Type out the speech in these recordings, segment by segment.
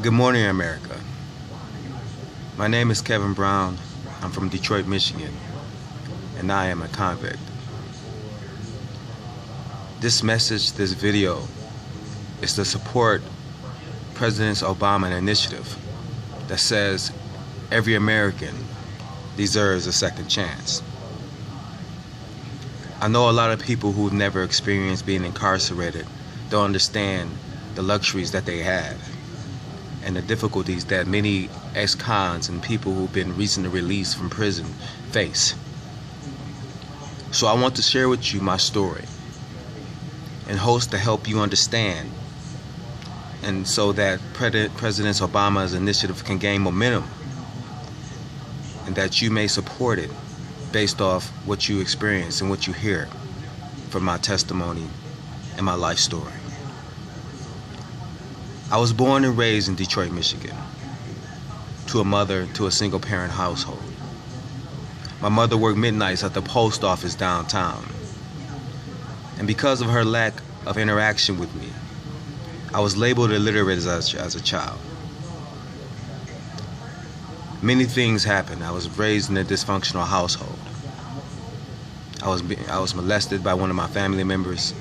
Good morning, America. My name is Kevin Brown. I'm from Detroit, Michigan, and I am a convict. This message, this video, is to support President Obama's initiative that says every American deserves a second chance. I know a lot of people who've never experienced being incarcerated don't understand the luxuries that they have and the difficulties that many ex-cons and people who've been recently released from prison face. So I want to share with you my story in hopes to help you understand, and so that President Obama's initiative can gain momentum and that you may support it based off what you experience and what you hear from my testimony and my life story. I was born and raised in Detroit, Michigan, to a single parent household. My mother worked midnights at the post office downtown. And because of her lack of interaction with me, I was labeled illiterate as a child. Many things happened. I was raised in a dysfunctional household. I was molested by one of my family members.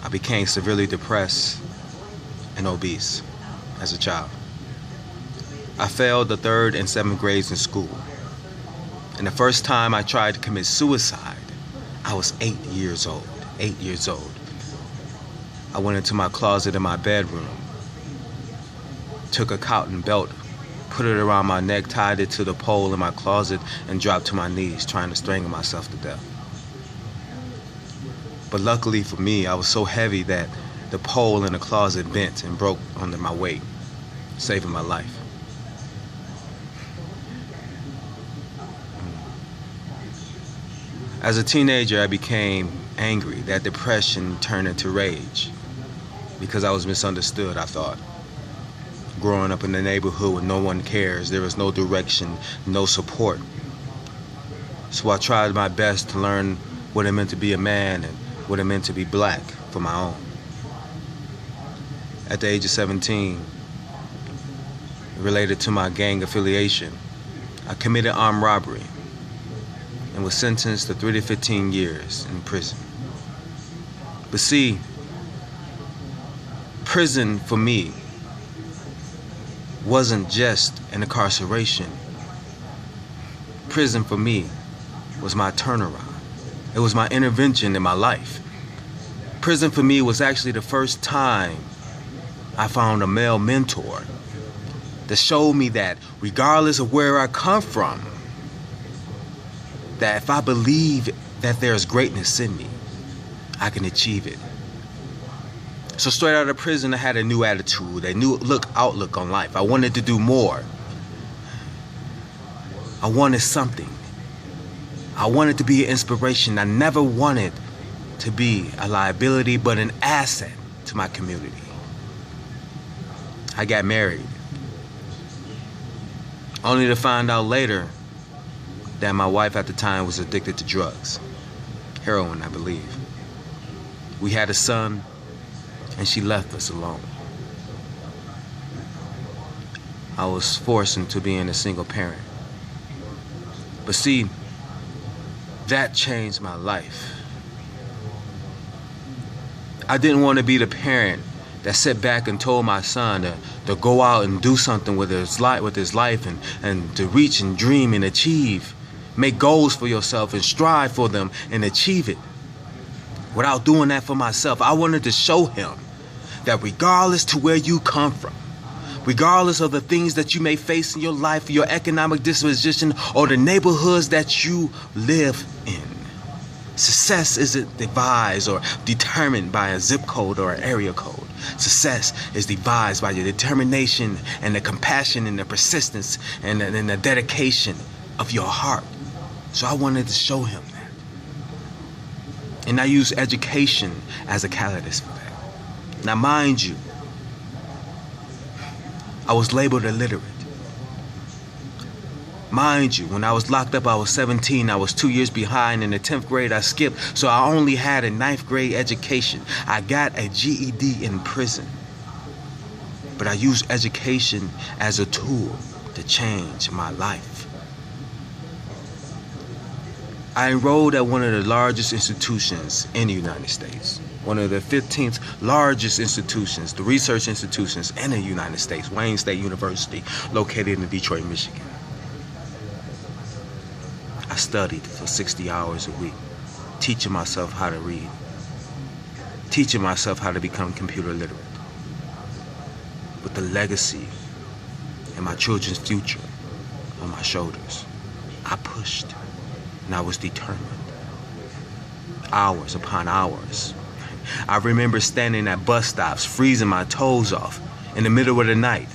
I became severely depressed and obese as a child. I failed the 3rd and 7th grades in school. And the first time I tried to commit suicide, I was 8 years old. 8 years old. I went into my closet in my bedroom, took a cotton belt, put it around my neck, tied it to the pole in my closet, and dropped to my knees, trying to strangle myself to death. But luckily for me, I was so heavy that the pole in the closet bent and broke under my weight, saving my life. As a teenager, I became angry. That depression turned into rage because I was misunderstood, I thought. Growing up in the neighborhood where no one cares, there was no direction, no support. So I tried my best to learn what it meant to be a man and what it meant to be black for my own. At the age of 17, related to my gang affiliation, I committed armed robbery and was sentenced to 3 to 15 years in prison. But see, prison for me wasn't just an incarceration. Prison for me was my turnaround. It was my intervention in my life. Prison for me was actually the first time I found a male mentor that showed me that regardless of where I come from, that if I believe that there's greatness in me, I can achieve it. So straight out of prison, I had a new attitude, a new outlook on life. I wanted to do more. I wanted something. I wanted to be an inspiration. I never wanted to be a liability, but an asset to my community. I got married, only to find out later that my wife at the time was addicted to drugs, heroin, I believe. We had a son, and she left us alone. I was forced into being a single parent. But see, that changed my life. I didn't want to be the parent that sat back and told my son to go out and do something with his life and to reach and dream and achieve. Make goals for yourself and strive for them and achieve it. Without doing that for myself, I wanted to show him that regardless to where you come from, regardless of the things that you may face in your life, your economic disposition, or the neighborhoods that you live in, success isn't devised or determined by a zip code or an area code. Success is devised by your determination and the compassion and the persistence and the dedication of your heart. So I wanted to show him that. And I use education as a catalyst for that. Now mind you, I was labeled illiterate. Mind you, when I was locked up, I was 17. I was 2 years behind. In the 10th grade, I skipped, so I only had a 9th grade education. I got a GED in prison. but I use education as a tool to change my life. I enrolled at one of the largest institutions in the United States, one of the 15th largest institutions, the research institutions in the United States, Wayne State University, located in Detroit, Michigan. I studied for 60 hours a week, teaching myself how to read, teaching myself how to become computer literate. With the legacy and my children's future on my shoulders, I pushed and I was determined. Hours upon hours. I remember standing at bus stops, freezing my toes off in the middle of the night,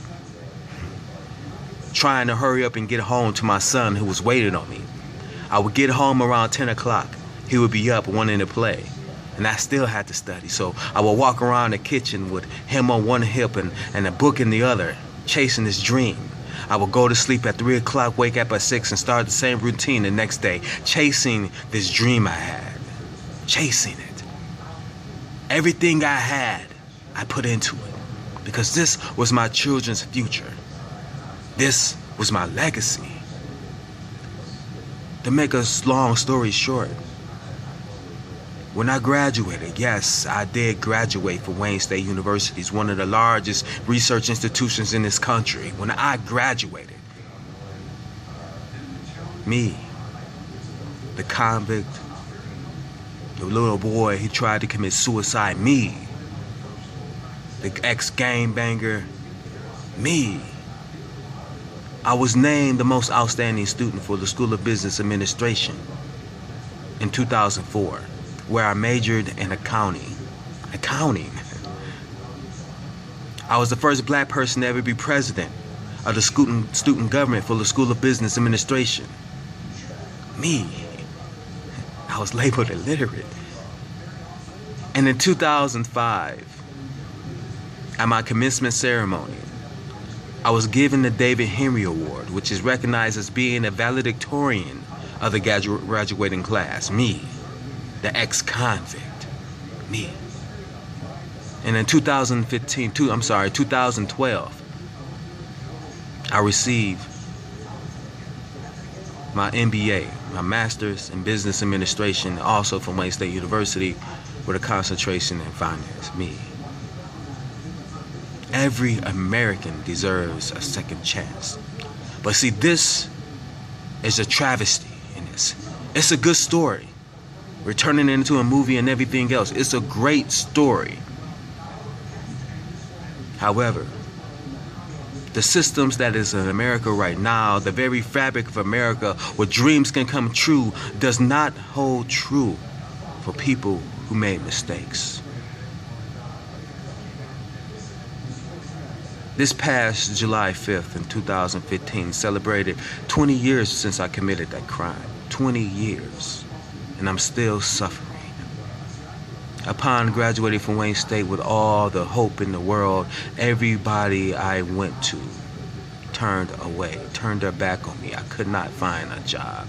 trying to hurry up and get home to my son who was waiting on me. I would get home around 10 o'clock. He would be up wanting to play, and I still had to study. So I would walk around the kitchen with him on one hip and a book in the other, chasing this dream. I would go to sleep at 3 o'clock, wake up at 6, and start the same routine the next day, chasing this dream I had, chasing it. Everything I had, I put into it, because this was my children's future. This was my legacy. To make a long story short, when I graduated, yes, I did graduate from Wayne State University, one of the largest research institutions in this country. When I graduated, me, the convict, the little boy, he tried to commit suicide, me, the ex-gangbanger, me, I was named the most outstanding student for the School of Business Administration in 2004. Where I majored in accounting. I was the first black person to ever be president of the student government for the School of Business Administration. Me. I was labeled illiterate. And in 2005, at my commencement ceremony, I was given the David Henry Award, which is recognized as being a valedictorian of the graduating class. Me. The ex-convict, me. And in 2012, I received my MBA, my Master's in Business Administration, also from Wayne State University, with a concentration in finance, me. Every American deserves a second chance. But see, this is a travesty in this. It's a good story. We're turning it into a movie and everything else. It's a great story. However, the systems that is in America right now, the very fabric of America where dreams can come true, does not hold true for people who made mistakes. This past July 5th in 2015 celebrated 20 years since I committed that crime. 20 years. And I'm still suffering. Upon graduating from Wayne State with all the hope in the world, everybody I went to turned away, turned their back on me. I could not find a job.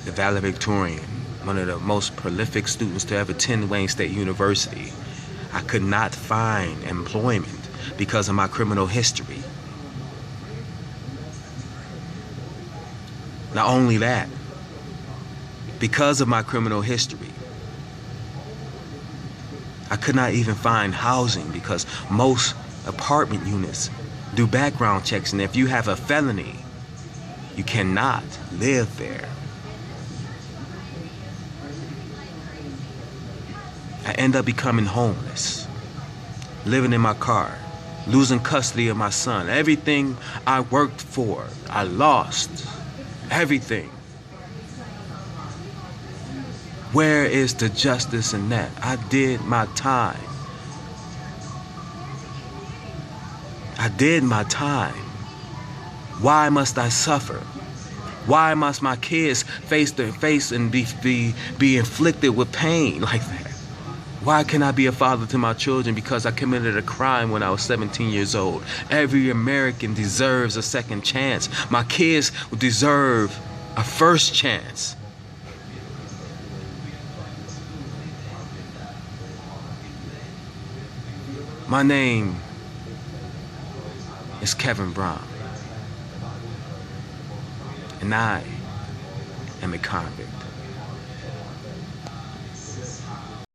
The valedictorian, one of the most prolific students to ever attend Wayne State University, I could not find employment because of my criminal history. Not only that, because of my criminal history, I could not even find housing because most apartment units do background checks, and if you have a felony, you cannot live there. I end up becoming homeless, living in my car, losing custody of my son. Everything I worked for, I lost. Everything. Where is the justice in that? I did my time. I did my time. Why must I suffer? Why must my kids face to face and be inflicted with pain like that? Why can I be a father to my children because I committed a crime when I was 17 years old? Every American deserves a second chance. My kids deserve a first chance. My name is Kevin Brown, and I am a convict.